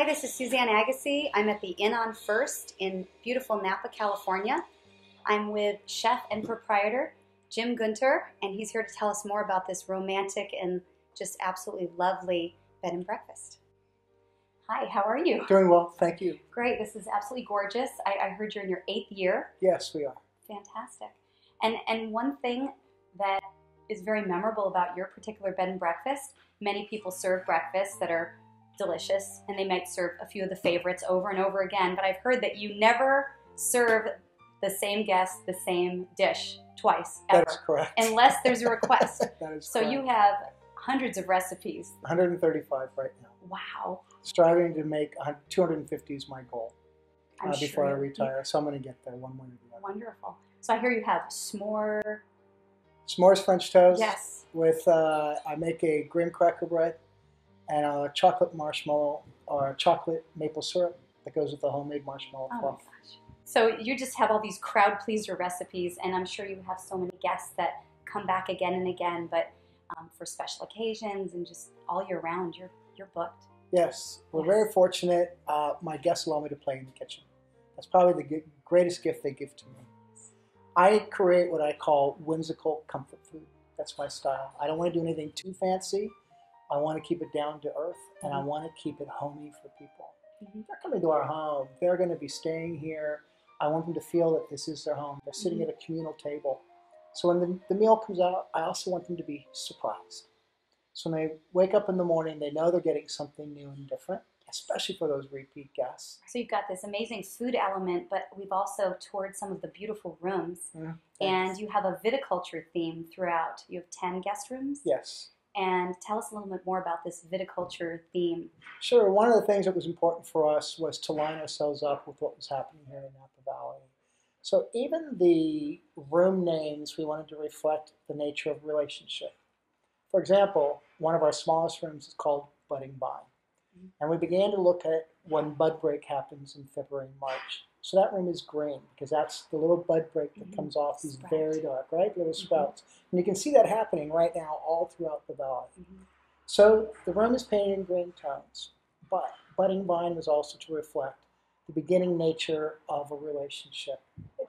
this is Suzanne Agassi. I'm at the Inn on First in beautiful Napa, California. I'm with chef and proprietor Jim Gunter, and he's here to tell us more about this romantic and just absolutely lovely bed and breakfast. Hi, how are you? Doing well, thank you. Great, this is absolutely gorgeous. I heard you're in your 8th year. Yes, we are. Fantastic. And one thing that is very memorable about your particular bed and breakfast, many people serve breakfasts that are delicious, and they might serve a few of the favorites over and over again, but I've heard that you never serve the same guest the same dish twice, ever. That is correct. Unless there's a request. That is so correct. You have hundreds of recipes. 135 right now. Wow. Striving to make 250 is my goal before I sure retire, so I'm going to get there one way or the other. Wonderful. So I hear you have s'mores French toast. Yes. With, I make a graham cracker bread and a chocolate marshmallow or chocolate maple syrup that goes with the homemade marshmallow Oh fluff. my gosh. So you just have all these crowd pleaser recipes, and I'm sure you have so many guests that come back again and again, but for special occasions and just all year round, you're booked. Yes, we're Yes. very fortunate. My guests allow me to play in the kitchen. That's probably the greatest gift they give to me. I create what I call whimsical comfort food. That's my style. I don't want to do anything too fancy. I want to keep it down to earth, and I want to keep it homey for people. They're coming to our home. They're going to be staying here. I want them to feel that this is their home. They're sitting at a communal table. So when the meal comes out, I also want them to be surprised. So when they wake up in the morning, they know they're getting something new and different, especially for those repeat guests. So you've got this amazing food element, but we've also toured some of the beautiful rooms, and you have a viticulture theme throughout. You have 10 guest rooms? Yes. And tell us a little bit more about this viticulture theme. Sure. One of the things that was important for us was to line ourselves up with what was happening here in Napa Valley. So even the room names, we wanted to reflect the nature of relationship. For example, one of our smallest rooms is called Budding Vine. And we began to look at when bud break happens in February and March. So that room is green because that's the little bud break that comes off these very dark, right? Little sprouts. And you can see that happening right now all throughout the valley. So the room is painted in green tones, but Budding Vine was also to reflect the beginning nature of a relationship.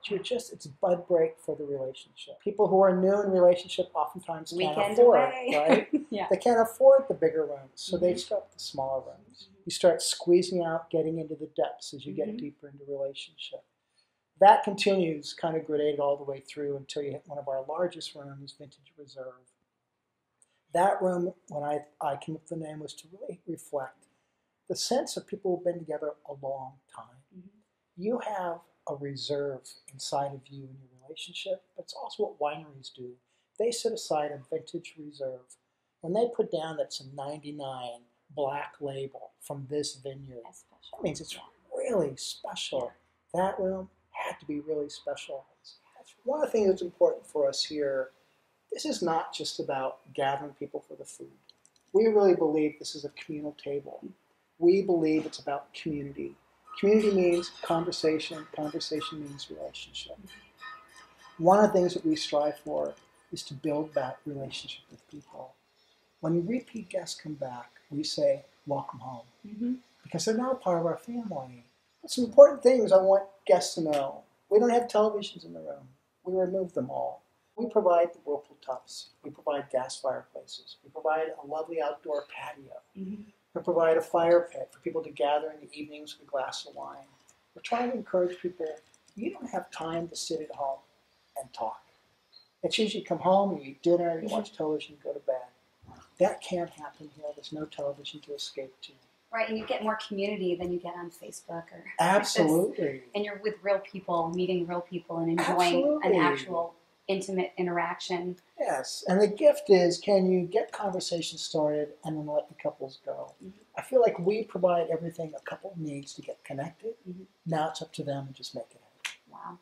It's bud break for the relationship. People who are new in relationship oftentimes can't afford, right? Yeah. They can't afford the bigger rooms, so they start with the smaller rooms. You start squeezing out, getting into the depths as you get deeper into relationship. That continues kind of gradated all the way through until you hit one of our largest rooms, Vintage Reserve. That room, when I came up with the name, was to really reflect the sense of people who've been together a long time. You have a reserve inside of you in your relationship, but it's also what wineries do. They set aside a vintage reserve. When they put down that's a 99 black label from this vineyard, that means it's really special. That room had to be really special. That's one of the things that's important for us here. This is not just about gathering people for the food. We really believe this is a communal table. We believe it's about community. Community means conversation. Conversation means relationship. One of the things that we strive for is to build that relationship with people. When repeat guests come back, we say, welcome home. Because they're now part of our family. But some important things I want guests to know. We don't have televisions in the room. We remove them all. We provide the whirlpool tubs. We provide gas fireplaces. We provide a lovely outdoor patio. We provide a fire pit for people to gather in the evenings with a glass of wine. We're trying to encourage people, you don't have time to sit at home and talk. It's usually you come home, you eat dinner, you watch television, you go to bed. That can't happen here. There's no television to escape to. Right, and you get more community than you get on Facebook. Absolutely. And you're with real people, meeting real people, and enjoying an actual intimate interaction. Yes, and the gift is, can you get conversations started and then let the couples go? I feel like we provide everything a couple needs to get connected. Now it's up to them to just make it happen. Wow.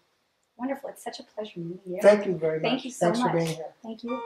Wonderful. It's such a pleasure meeting you. Thank you very much. Thank you so much. Thanks for being here. Thank you.